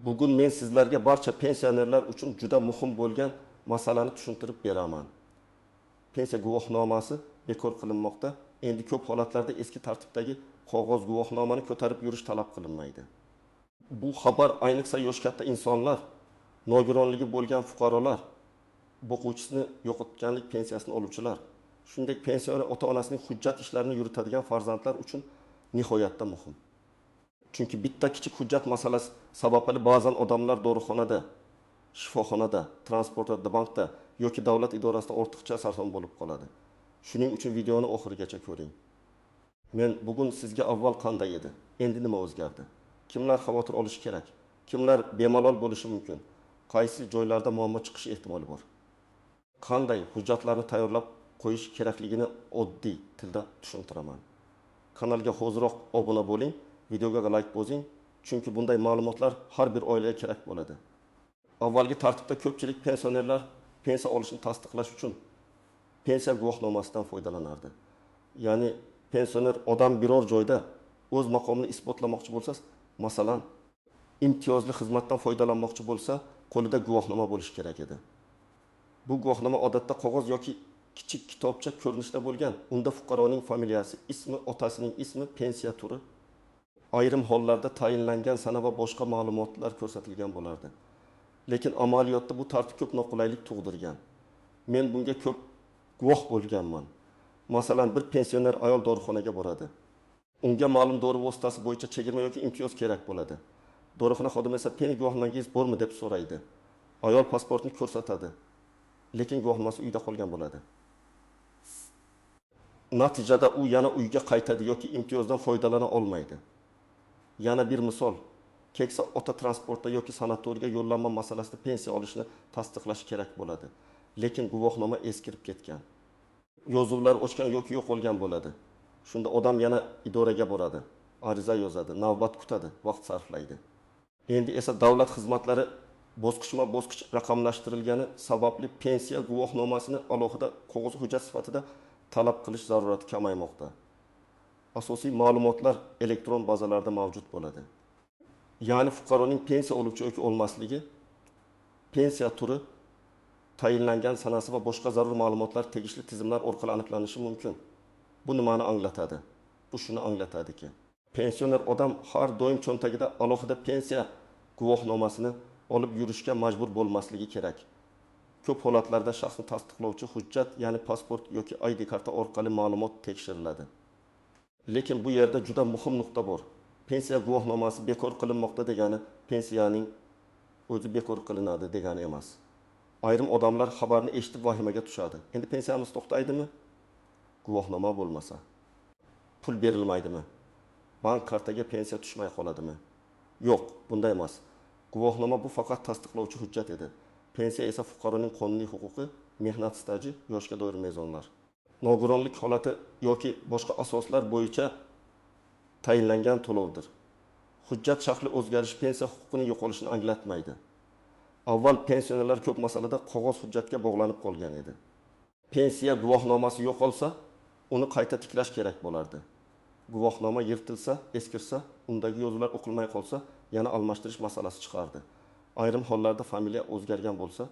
Bugun men sizlarga barcha pensionerlar uchun juda muhim bo'lgan masalani tushuntirib beraman. Pensiya guvohnomasi bekor qilinmoqda. Endi ko'p holatlarda eski tartibdagi qog'oz guvohnomani ko'tarib yurish talab qilinmaydi. Bu xabar ayniqsa yosh katta insonlar, nogironligi bo'lgan fuqarolar, boquvchisini yo'qotganlik pensiyasini oluvchilar, shuningdek pensioner ota-onasining hujjat ishlarini yuritadigan farzandlar uchun nihoyatda muhim. Chunki bitta kichik hujjat masalasi sababli ba'zan odamlar dorixonada, shifoxonada, transportda, bankda yoki davlat idorasida ortiqcha sarson bo'lib qoladi. Shuning uchun videoni oxirigacha ko'ring. Men bugun sizga avval qanday edi, endi nima o'zgardi? Kimlar xavotir olishi kerak? Kimlar bemalol bo'lishi mumkin? Qaysi joylarda muammo chiqishi ehtimoli bor? Qanday hujjatlarni tayyorlab qo'yish kerakligini oddiy tilda tushuntiraman. Kanalga hoziroq obuna bo'ling, videoga like bosing, chunki bunday ma'lumotlar har bir oilaga kerak bo'ladi. Avvalgi tartibda ko'pchilik pensionerlar pensiya olishini tasdiqlash uchun pensiya guvohnomasidan foydalanardi. Ya'ni pensioner odam biror joyda o'z maqomini isbotlamoqchi bo'lsa, masalan, imtiyozli xizmatdan foydalanmoqchi bo'lsa, qo'lida guvohnoma bo'lishi kerak edi. Bu guvohnoma odatda qog'oz yoki kichik kitobcha ko'rinishda bo'lgan. Unda fuqaroning familiyasi, ismi, otasining ismi, pensiya turi, ayrim hollarda tayinlangan sana va boshqa ma'lumotlar ko'rsatilgan bo'lardi. Lekin amaliyotda bu tartib ko'p noqulaylik tug'dirgan. Men bunga ko'p guvoh bo'lganman. Masalan, bir pensioner ayol dorixonaga boradi. Unga ma'lum dori vositasi bo'yicha chegirma yoki imtiyoz kerak bo'ladi. Dorixona xodimi esa "Peni guvohnomangiz bormi?" deb so'raydi. Ayol pasportni ko'rsatadi, lekin guvohnomasi uyda qolgan bo'ladi. Natijada u yana uyga qaytadi yoki imtiyozdan foydalana olmaydi. Yana bir misol, keksa ota transportda yoki sanatoriyga yo'llanma masalasida pensiya olishni tasdiqlash kerak bo'ladi. Lekin guvohnoma eskirib ketgan. Yozuvlar o'chgan yoki yo'qolgan bo'ladi. Shunda odam yana idoraga boradi, ariza yozadi, navbat kutadi, vaqt sarflaydi. Endi esa davlat xizmatlari bosqichma-bosqich raqamlashtirilgani sababli pensiya guvohnomasini alohida qog'oz hujjat sifatida talab qilish zarurati kamaymoqda. Asosiy ma'lumotlar elektron bazalarda mavjud bo'ladi. Ya'ni fuqaroning pensiya oluvchi yoki olmasligi, pensiya turi, tayinlangan sanasi va boshqa zarur ma'lumotlar tegishli tizimlar orqali aniqlanishi mumkin. Bu nimani anglatadi? Bu shuni anglatadiki, pensioner odam har doim cho'ntagida alohida pensiya guvohnomasini olib yurishga majbur bo'lmasligi kerak. Ko'p holatlarda shaxsni tasdiqlovchi hujjat, ya'ni pasport yoki ID karta orqali ma'lumot tekshiriladi. Lekin bu yerda juda muhim nuqta bor. Pensiya guvohnomasi bekor qilinmoqda degani pensiyaning o'zi bekor qilinadi degani emas. Ayrim odamlar xabarni eshitib vahimaga tushadi. Endi pensiyamiz to'xtaydimi? Guvohnoma bo'lmasa. Pul berilmaydimi? Bank kartaga pensiya tushmay qoladimi? Yo'q, bunday emas. Guvohnoma bu faqat tasdiqlovchi hujjat edi. Pensiya esa fuqaroning qonuniy huquqi, mehnat staji, yoshga doir mezonlar. Nogironlik holati yoki boshqa asoslar bo'yicha tayinlangan to'lovdir. Hujjat shakli o'zgarish pensiya huquqining yo'qolishini anglatmaydi. Avval pensionerlar ko'p masalada qog'oz hujjatga bog'lanib qolgan edi. Pensiya guvohnomasi yo'qolsa, uni qayta tiklash kerak bo'lardi. Guvohnoma yirtilsa, eskirsa, undagi yozuvlar o'qilmay qolsa, yana almashtirish masalasi chiqardi. Ayrim hollarda familiya o'zgargan bo'lsa,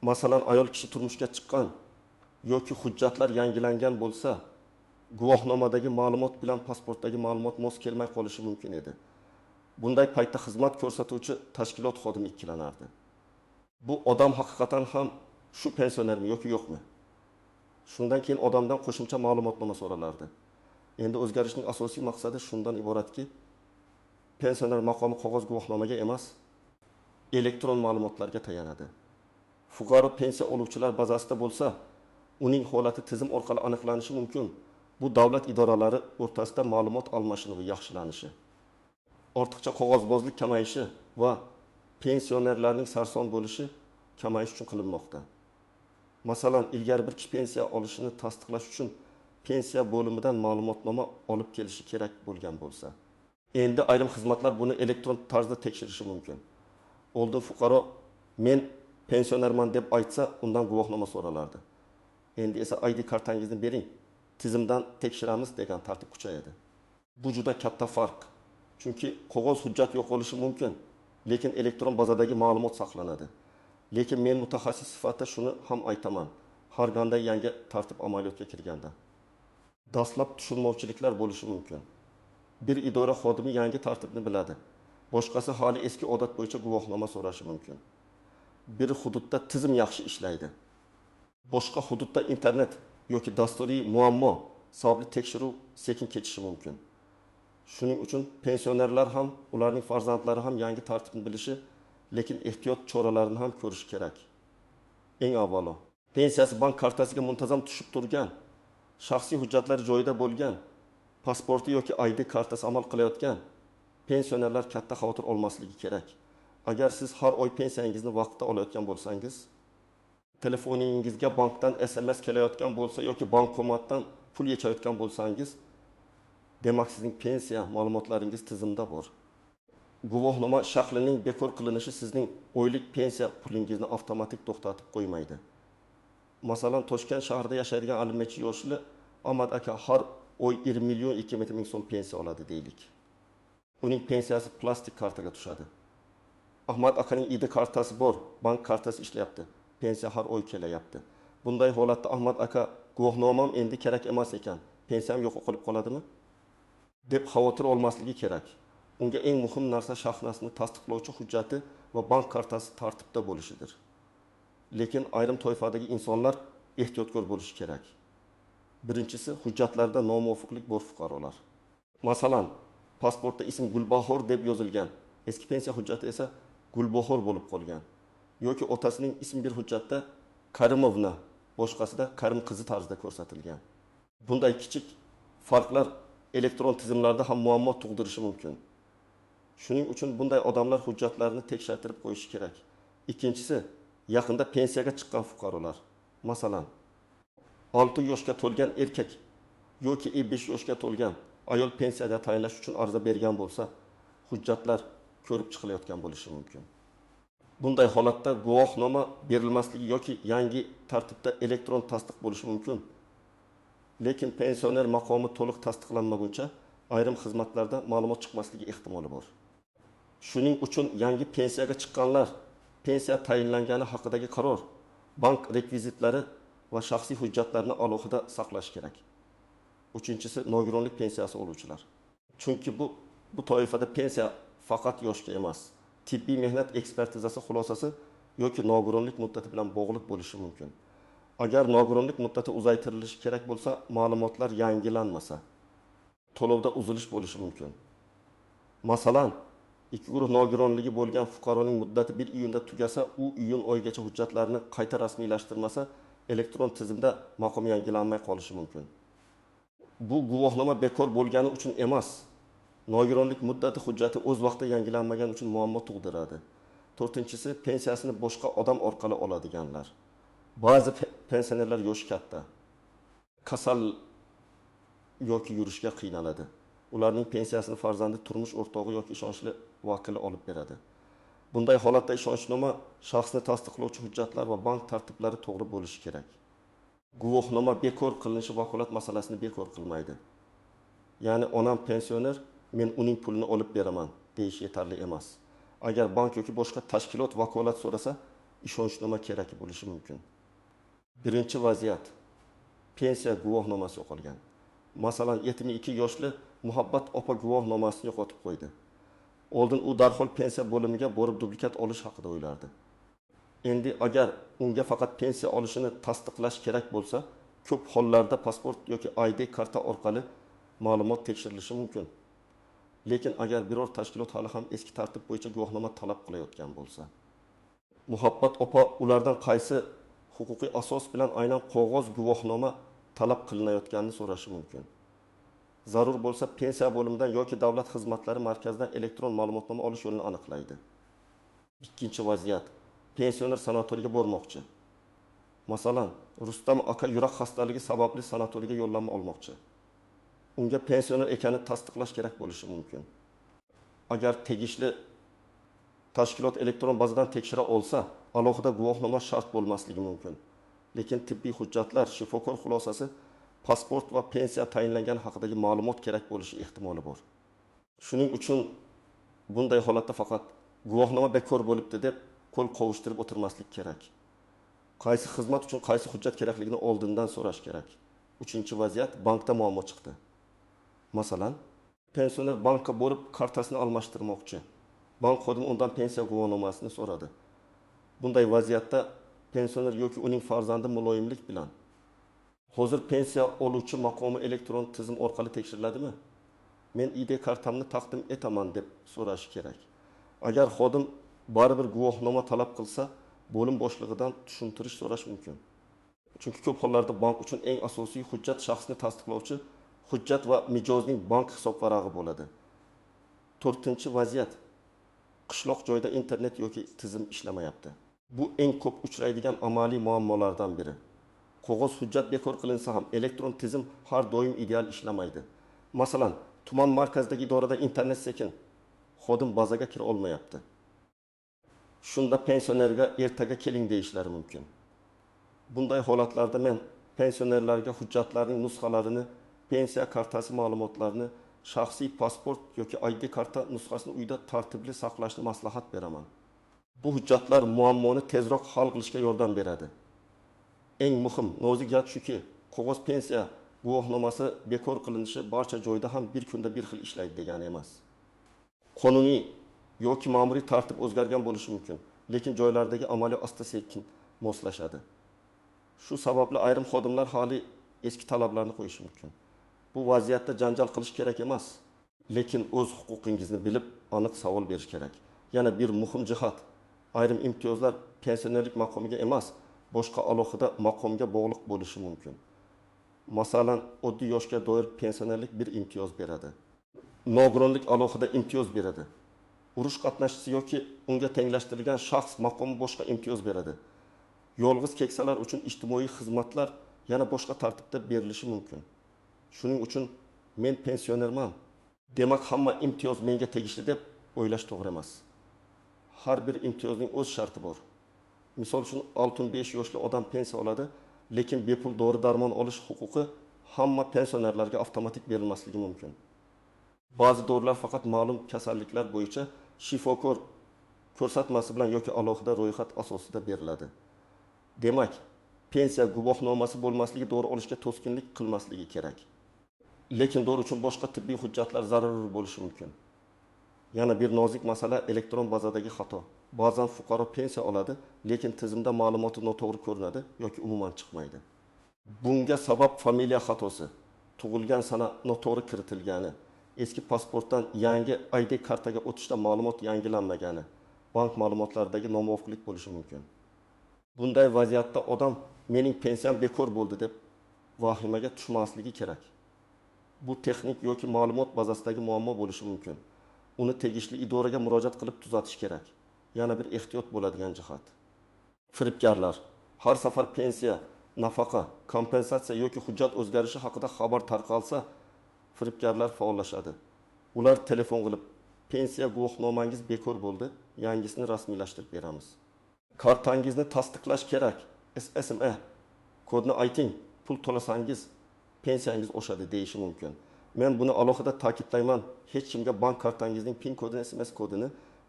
masalan, ayol kishi turmushga chiqqan yoki hujjatlar yangilangan bo'lsa, guvohnomadagi ma'lumot bilan pasportdagi ma'lumot mos kelmay qolishi mumkin edi. Bunday paytda xizmat ko'rsatuvchi tashkilot xodimi ikkilanardi. Bu odam haqiqatan ham shu pensionermi yoki yo'qmi? Shundan keyin odamdan qo'shimcha ma'lumotnoma so'ralardi. Endi o'zgarishning asosiy maqsadi shundan iboratki, pensioner maqomi qog'oz guvohnomaga emas, elektron ma'lumotlarga tayanadi. Fuqaro pensiya oluvchilar bazasida bo'lsa, uning holati tizim orqali aniqlanishi mumkin. Bu davlat idoralari o'rtasida ma'lumot almashinuvi yaxshilanishi, ortiqcha qog'ozbozlik kamayishi va pensionerlarning sarson bo'lishi kamayish uchun qilinmoqda. Masalan, ilgari bir kishi pensiya olishini tasdiqlash uchun pensiya bo'limidan ma'lumotnoma olib kelishi kerak bo'lgan bo'lsa, endi ayrim xizmatlar buni elektron tarzda tekshirishi mumkin. Oldin fuqaro men pensionerman deb aytsa, undan guvohnoma so'ralardi. Endi esa ID kartangizni bering, tizimdan tekshiramiz degan tartib kuchayadi. Bu juda katta farq. Chunki qog'oz hujjat yo'qolishi mumkin. lekin elektron bazadagi ma'lumot saqlanadi. Lekin men mutaxassis sifatida shuni ham aytaman. Har qanday yangi tartib amaliyotga kirganda dastlab tushunmovchiliklar bo'lishi mumkin. Bir idora xodimi yangi tartibni biladi. Boshqasi hali eski odat bo'yicha guvohnoma so'rashi mumkin. Bir hududda tizim yaxshi ishlaydi. Boshqa hududda internet yoki dasturiy muammo sababli tekshiruv sekin kechishi mumkin. Shuning uchun pensionerlar ham, ularning farzandlari ham yangi tartibni bilishi, lekin ehtiyot choralarini ham ko'rish kerak. Eng avvalo, pensiyasi bank kartasiga muntazam tushib turgan, shaxsiy hujjatlari joyida bo'lgan, pasporti yoki ID kartasi amal qilayotgan pensionerlar katta xavotir olmasligi kerak. Agar siz har oy pensiyangizni vaqtida olayotgan bo'lsangiz, telefoningizga bankdan SMS kelayotgan bo'lsa yoki bankomatdan pul yechayotgan bo'lsangiz, demak sizning pensiya ma'lumotlaringiz tizimda bor. Guvohnoma shaklining bekor qilinishi sizning oylik pensiya pulingizni avtomatik to'xtatib qo'ymaydi. Masalan, Toshkent shahrida yashaydigan 50 yoshli Ahmad aka har oy 20 million 200 ming so'm pensiya oladi deylik. Uning pensiyasi plastik kartaga tushadi. Ahmad akaning ID kartasi bor, bank kartasi ishlayapti. Pensiya har oy kelyapti. Bunday holatda Ahmad aka guvohnomam endi kerak emas ekan, pensiyam yo'q qolib qoladimi? deb xavotir olmasligi kerak. Unga eng muhim narsa shaxsni tasdiqlovchi hujjati va bank kartasi tartibda bo'lishidir. Lekin ayrim toifadagi insonlar ehtiyotkor bo'lishi kerak. Birinchisi, hujjatlarda nomuvofiqlik bor fuqarolar. Masalan, pasportda ism Gulbahor deb yozilgan, eski pensiya hujjati esa Gulbahor bo'lib qolgan. Yoki otasining ismi bir hujjatda Karimovna, boshqasida Karim qizi tarzida ko'rsatilgan. Bunday kichik farqlar elektron tizimlarda ham muammo tug'dirishi mumkin. Shuning uchun bunday odamlar hujjatlarini tekshirtirib qo'yishi kerak. Ikkinchisi, yaqinda pensiyaga chiqqan fuqarolar. Masalan, 6 yoshga to'lgan erkak yoki 5 yoshga to'lgan ayol pensiyada tayinlash uchun ariza bergan bo'lsa, hujjatlar ko'rib chiqilayotgan bo'lishi mumkin. Bunday holatda guvohnoma berilmasligi yoki yangi tartibda elektron tasdiq bo'lishi mumkin. Lekin pensioner maqomi to'liq tasdiqlanmaguncha ayrim xizmatlarda ma'lumot chiqmasligi ehtimoli bor. Shuning uchun yangi pensiyaga chiqqanlar pensiya tayinlangani haqidagi qaror, bank rekvizitlari va shaxsiy hujjatlarni alohida saqlash kerak. Uchinchisi, nogironlik pensiyasi oluvchilar. Chunki bu toifada pensiya faqat yoshga emas, tibbiy mehnat ekspertizasi xulosasi yoki nogironlik muddati bilan bog'liq bo'lishi mumkin. Agar nogironlik muddati uzaytirilishi kerak bo'lsa, ma'lumotlar yangilanmasa, to'lovda uzilish bo'lishi mumkin. Masalan, ikki guruh nogironligi bo'lgan fuqaroning muddati 1 iyunda tugasa, u iyun oyigacha hujjatlarini qayta rasmiylashtirmasa, elektron tizimda maqom yangilanmay qolishi mumkin. Bu guvohnoma bekor bo'lgani uchun emas, nogironlik muddati hujjati o'z vaqtida yangilanmagani uchun muammo tug'diradi. To'rtinchisi, pensiyasini boshqa odam orqali oladiganlar. Ba'zi pensionerlar yoshi katta, kasal yoki yurishga qiynaladi. Ularning pensiyasini farzandi, turmush o'rtog'i yoki ishonchli vakili olib beradi. Bunday holatda ishonchnoma, shaxsni tasdiqlovchi hujjatlar va bank tartiblari to'g'ri bo'lishi kerak. Guvohnoma bekor qilinishi vakolat masalasini bekor qilmaydi. Ya'ni onam pensioner, men uning pulini olib beraman deyish yetarli emas. Agar bank yoki boshqa tashkilot vakolat so'rasa, ishonchnoma kerak bo'lishi mumkin. Birinchi vaziyat, pensiya guvohnomasi yo'qolgan. Masalan, 72 yoshli Muhabbat opa guvohnomasini yo'qotib qo'ydi. Oldin u darhol pensiya bo'limiga borib dublikat olish haqida o'ylardi. Endi agar unga faqat pensiya olishini tasdiqlash kerak bo'lsa, ko'p hollarda pasport yoki ID karta orqali ma'lumot tekshirilishi mumkin. Lekin agar biror tashkilot hali ham eski tartib bo'yicha guvohnoma talab qilayotgan bo'lsa, Muhabbat opa ulardan qaysi huquqiy asos bilan aynan qog'oz guvohnoma talab qilinayotganini so'rashi mumkin. Zarur bo'lsa pensiya bo'limidan yoki davlat xizmatlari markazidan elektron ma'lumotnoma olish yo'lini aniqlaydi. Ikkinchi vaziyat, pensioner sanatoriyaga bormoqchi. Masalan, Rustam aka yurak xastaligi sababli sanatoriyaga yo'llanma olmoqchi. Unga pensioner ekanini tasdiqlash kerak bo'lishi mumkin. Agar tegishli tashkilot elektron bazadan tekshira olsa, alohida guvohnoma shart bo'lmasligi mumkin. Lekin tibbiy hujjatlar, shifokor xulosasi, pasport va pensiya tayinlangani haqidagi ma'lumot kerak bo'lishi ehtimoli bor. Shuning uchun bunday holatda faqat guvohnoma bekor bo'libdi deb qo'l qovushtirib o'tirmaslik kerak. Qaysi xizmat uchun qaysi hujjat kerakligini oldindan so'rash kerak. Uchinchi vaziyat, bankda muammo chiqdi. Masalan, pensioner bankka borib kartasini almashtirmoqchi. Bank xodimi undan pensiya guvohnomasini so'radi. Bunday vaziyatda pensioner yoki uning farzandi muloyimlik bilan hozir pensiya oluvchi maqomi elektron tizim orqali tekshiriladimi? Men ID kartamni taqdim etaman deb so'rashi kerak. Agar xodim baribir guvohnoma talab qilsa, bo'lim boshlig'idan tushuntirish so'rash mumkin. Chunki ko'p hollarda bank uchun eng asosiy hujjat shaxsni tasdiqlovchi hujjat va mijozning bank hisobvarag'i bo'ladi. 4-vaziyat. Qishloq joyda internet yoki tizim ishlamayapti. Bu eng ko'p uchraydigan amaliy muammolardan biri. Qog'oz hujjat bekor qilinsa ham elektron tizim har doim ideal ishlamaydi. Masalan, tuman markazidagi idorada internet sekin, xodim bazaga kira olmayapti. Shunda pensionerga ertaga keling deyishlari mumkin. Bunday holatlarda men pensionerlarga hujjatlarning nusxalarini, pensiya kartasi ma'lumotlarini, shaxsiy pasport yoki ID karta nusxasini uyda tartibli saqlashni maslahat beraman. Bu hujjatlar muammoni tezroq hal qilishga yordam beradi. Eng muhim, nozik gap shuki, qog'oz pensiya guvohnomasi bekor qilinishi barcha joyda ham bir kunda bir xil ishlaydi degani emas. Qonuniy yoki ma'muriy tartib o'zgargan bo'lishi mumkin, lekin joylardagi amaliy asta-sekin moslashadi. Shu sababli ayrim xodimlar hali eski talablarni qo'yishi mumkin. Bu vaziyatda janjal qilish kerak emas, lekin o'z huquqingizni bilib, aniq savol berish kerak. Yana bir muhim jihat, ayrim imtiyozlar pensionerlik maqomiga emas, boshqa alohida maqomga bog'liq bo'lishi mumkin. Masalan, oddiy yoshga doir pensionerlik bir imtiyoz beradi. Nogironlik alohida imtiyoz beradi. Urush qatnashchisi yoki unga tenglashtirilgan shaxs maqomi boshqa imtiyoz beradi. Yolg'iz keksalar uchun ijtimoiy xizmatlar yana boshqa tartibda berilishi mumkin. Shuning uchun men pensionerman, demak hamma imtiyoz menga tegishli deb o'ylash to'g'ri emas. Har bir imtiyozning o'z sharti bor. Misol uchun 65 yoshli odam pensiya oladi, lekin bepul dori-darmon olish huquqi hamma pensionerlarga avtomatik berilmasligi mumkin. Ba'zi dorilar faqat ma'lum kasalliklar bo'yicha shifokor ko'rsatmasi bilan yoki alohida ro'yxat asosida beriladi. Demak, pensiya guvohnomasi bo'lmasligi dori olishga to'sqinlik qilmasligi kerak. Lekin dori uchun boshqa tibbiy hujjatlar zarur bo'lishi mumkin. Yana bir nozik masala elektron bazadagi xato. Ba'zan fuqaro pensiya oladi, lekin tizimda ma'lumoti noto'g'ri ko'rinadi yoki umuman chiqmaydi. Bunga sabab familiya xatosi, tug'ilgan sana noto'g'ri kiritilgani, eski pasportdan yangi ID kartaga o'tishda ma'lumot yangilanmagani, bank ma'lumotlaridagi nomuvofiqlik bo'lishi mumkin. Bunday vaziyatda odam mening pensiyam bekor bo'ldi deb vahimaga tushmasligi kerak. Bu texnik yoki ma'lumot bazasidagi muammo bo'lishi mumkin. Uni tegishli idoraga murojaat qilib tuzatish kerak. Yana bir ehtiyot bo'ladigan jihat. Firibgarlar har safar pensiya, nafaqa, kompensatsiya yoki hujjat o'zgarishi haqida xabar tarqalsa, firibgarlar faollashadi. Ular telefon qilib, pensiya guvohnomangiz bekor bo'ldi, yangisini rasmiylashtirib beramiz. Kartangizni tasdiqlash kerak. SMA kodni ayting, pul to'lasangiz pensiyangiz oshadi deyishi mumkin. Men buni alohida ta'kidlayman. Hech kimga bank kartangizning PIN kodini, SMS kodini,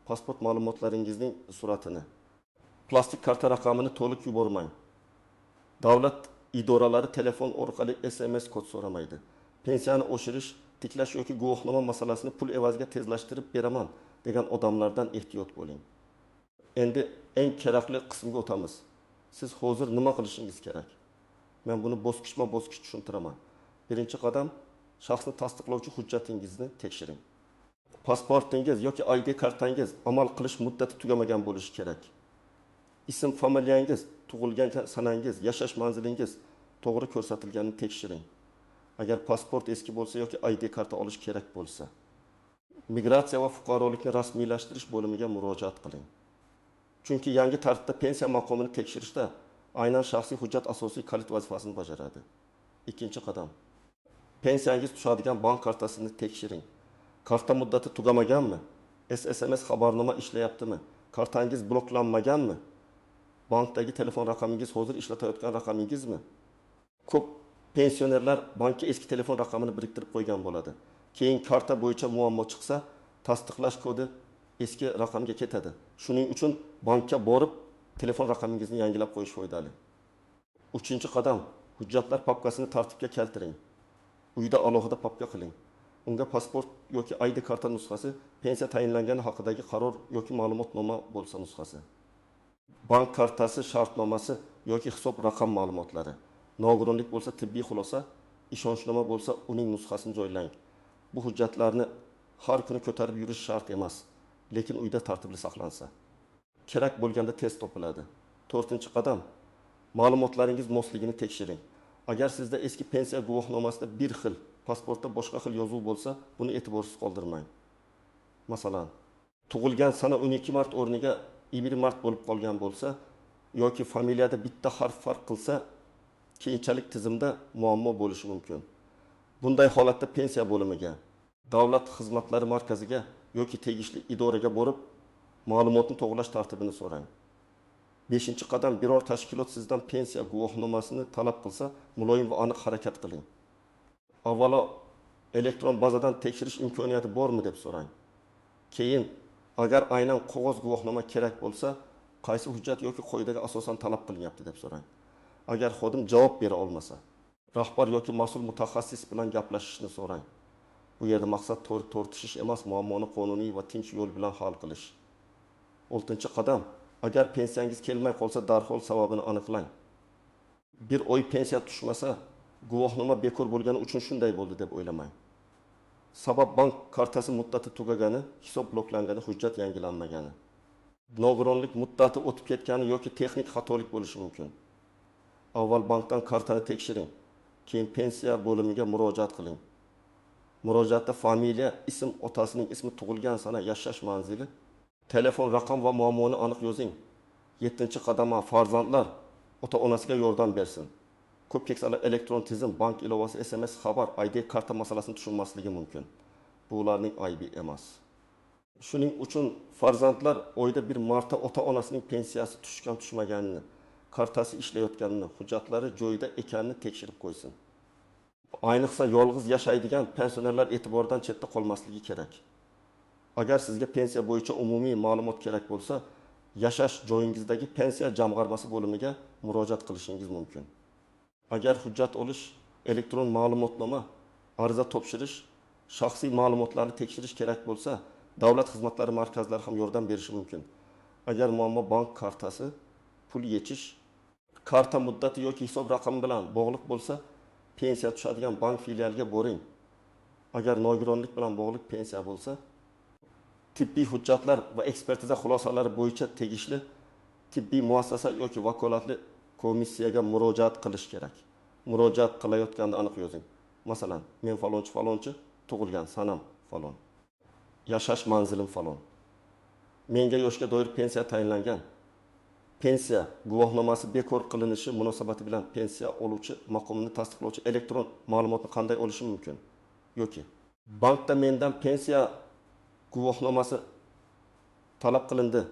pasport ma'lumotlaringizning suratini, plastik karta raqamini to'liq yubormang. Davlat idoralari telefon orqali SMS kod so'ramaydi. Pensiyani oshirish, tiklash yoki guvohnoma masalasini pul evaziga tezlashtirib beraman degan odamlardan ehtiyot bo'ling. Endi eng kerakli qismga o'tamiz. Siz hozir nima qilishingiz kerak? Men buni bosqichma-bosqich tushuntiraman. Birinchi qadam, shaxsni tasdiqlovchi hujjatingizni tekshiring. Pasportingiz yoki ID kartangiz amal qilish muddati tugamagan bo'lishi kerak. Ism, familiyangiz, tug'ilgan sanangiz, yashash manzilingiz to'g'ri ko'rsatilganini tekshiring. Agar pasport eski bo'lsa yoki ID karta olish kerak bo'lsa, migratsiya va fuqarolikni rasmiylashtirish bo'limiga murojaat qiling. Chunki yangi tartibda pensiya maqomini tekshirishda aynan shaxsiy hujjat asosiy kalit vazifasini bajaradi. Ikkinchi qadam, pensiyangiz tushadigan bank kartasini tekshiring. Karta muddati tugamaganmi? SMS xabarnoma ishlayaptimi? Kartangiz bloklanmaganmi? Bankdagi telefon raqamingiz hozir ishlatayotgan raqamingizmi? Ko'p pensionerlar bankka eski telefon raqamini biriktirib qo'ygan bo'ladi. Keyin karta bo'yicha muammo chiqsa, tasdiqlash kodi eski raqamga ketadi. Shuning uchun bankka borib telefon raqamingizni yangilab qo'yish foydali. 3-qadam, hujjatlar papkasini tartibga keltiring. Uyda alohida papka qiling. Unga pasport yoki ID karta nusxasi, pensiya tayinlangani haqidagi qaror yoki ma'lumotnoma bo'lsa nusxasi. Bank kartasi shartnomasi yoki hisob raqam ma'lumotlari. Nogironlik bo'lsa tibbiy xulosa, ishonchnoma bo'lsa uning nusxasini joylang. Bu hujjatlarni har kuni ko'tarib yurish shart emas, lekin uyda tartibli saqlansa. Kerak bo'lganda test topiladi. 4-qadam, ma'lumotlaringiz mosligini tekshiring. Agar sizda eski pensiya guvohnomasida bir xil, pasportda boshqa xil yozuv bo'lsa, buni e'tiborsiz qoldirmang. Masalan, tug'ilgan sana 12 mart o'rniga 1 mart bo'lib qolgan bo'lsa yoki familiyada bitta harf farq qilsa, keyinchalik tizimda muammo bo'lishi mumkin. Bunday holatda pensiya bo'limiga, davlat xizmatlari markaziga yoki tegishli idoraga borib, ma'lumotni to'g'rilash tartibini so'rang. 5-qadam, biror tashkilot sizdan pensiya guvohnomasini talab qilsa, muloyim va aniq harakat qiling. Avvalo elektron bazadan tekshirish imkoniyati bormi deb so'rang. Keyin, agar aynan qog'oz guvohnoma kerak bo'lsa, qaysi hujjat yoki qoidaga asosan talab qilinyapti deb so'rang. Agar xodim javob bera olmasa, rahbar yoki mas'ul mutaxassis bilan gaplashishni so'rang. Bu yerda maqsad tortishish emas, muammoni qonuniy va tinch yo'l bilan hal qilish. 6-qadam, agar pensiyangiz kelmay qolsa, darhol sababini aniqlang. Bir oy pensiya tushmasa, guvohnoma bekor bo'lgani uchun shunday bo'ldi deb o'ylamang. Sabab bank kartasi muddati tugagani, hisob bloklangani, hujjat yangilanmagani. Nogironlik muddati o'tib ketgani yoki texnik xatolik bo'lishi mumkin. Avval bankdan kartani tekshiring, keyin pensiya bo'limiga murojaat qiling. Murojaatda familiya, ism, otasining ismi, tug'ilgan sana, yashash manzili, telefon raqam va muammoni aniq yozing. 7-qadam, farzandlar ota-onasiga yordam bersin. Ko'p keksalar elektron tizim, bank ilovasi, SMS xabar, ID karta masalasini tushunmasligi mumkin. Bu ularning aybi emas. Shuning uchun farzandlar oyda bir marta ota-onasining pensiyasi tushgan-tushmaganini, kartasi ishlayotganini, hujjatlari joyida ekanini tekshirib qo'ysin. Ayniqsa yolg'iz yashaydigan pensionerlar e'tibordan chetda qolmasligi kerak. Agar sizga pensiya bo'yicha umumiy ma'lumot kerak bo'lsa, yashash joyingizdagi pensiya jamg'armasi bo'limiga murojaat qilishingiz mumkin. Agar hujjat olish, elektron ma'lumotnoma, ariza topshirish, shaxsiy ma'lumotlarni tekshirish kerak bo'lsa, davlat xizmatlari markazlari ham yordam berishi mumkin. Agar muammo bank kartasi, pul yechish, karta muddati yoki hisob raqami bilan bog'liq bo'lsa, pensiya tushadigan bank filialiga boring. Agar nogironlik bilan bog'liq pensiya bo'lsa, tibbiy hujjatlar va ekspertiza xulosalari bo'yicha tegishli tibbiy muassasa yoki vakolatli komissiyaga murojaat qilish kerak. Murojaat qilayotganda aniq yozing. Masalan, men falonchi, tug'ilgan sanam falon. Yashash manzilim falon. Menga yoshga doir pensiya tayinlangan. Pensiya guvohnomasi bekor qilinishi munosabati bilan pensiya oluvchi maqomini tasdiqlovchi elektron ma'lumotni qanday olishim mumkin? Yoki bankda mendan pensiya guvohnomasi talab qilindi.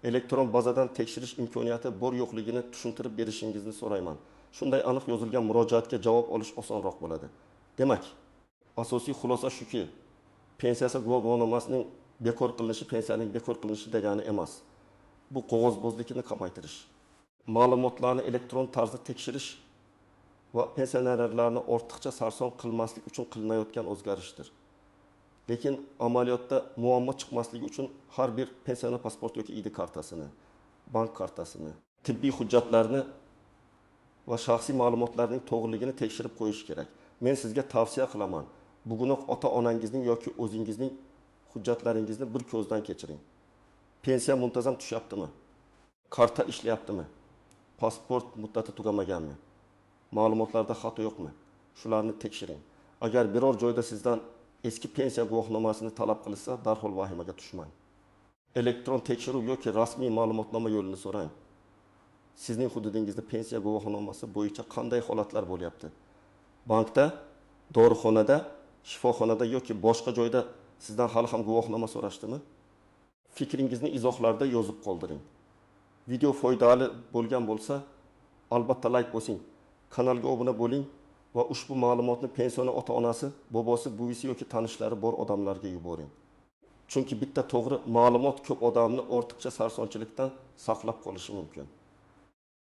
Elektron bazadan tekshirish imkoniyati bor yo'qligini tushuntirib berishingizni so'rayman. Shunday aniq yozilgan murojaatga javob olish osonroq bo'ladi. Demak, asosiy xulosa shuki, pensiyasi guvohnomasining bekor qilinishi pensiyaning bekor qilinishi degani emas. Bu qog'ozbozlikni kamaytirish, ma'lumotlarni elektron tarzda tekshirish va pensionerlarni ortiqcha sarson qilmaslik uchun qilinayotgan o'zgarishdir. Lekin amaliyotda muammo chiqmasligi uchun har bir pensioner pasport yoki ID kartasini, bank kartasini, tibbiy hujjatlarni va shaxsiy ma'lumotlarning to'g'riligini tekshirib qo'yish kerak. Men sizga tavsiya qilaman. Bugunoq ota-onangizning yoki o'zingizning hujjatlaringizni bir ko'zdan kechiring. Pensiya muntazam tushyaptimi? Karta ishlayaptimi? Pasport muddati tugamaganmi? Ma'lumotlarda xato yo'qmi? Shularni tekshiring. Agar biror joyda sizdan eski pensiya guvohnomasini talab qilsa, darhol vahimaga tushmang. Elektron tekshiruv yoki rasmiy ma'lumotnoma yo'lini so'rang. Sizning hududingizda pensiya guvohnomasi bo'yicha qanday holatlar bo'lyapti? Bankda, dorixonada, shifoxonada yoki boshqa joyda sizdan hali ham guvohnoma so'rashdimi? Fikringizni izohlarda yozib qoldiring. Video foydali bo'lgan bo'lsa, albatta like bosing. Kanalga obuna bo'ling va ushbu ma'lumotni pensioner ota-onasi, bobosi, buvisi yoki tanishlari bor odamlarga yuboring. Chunki bitta to'g'ri ma'lumot ko'p odamni ortiqcha sarsonchilikdan saqlab qolishi mumkin.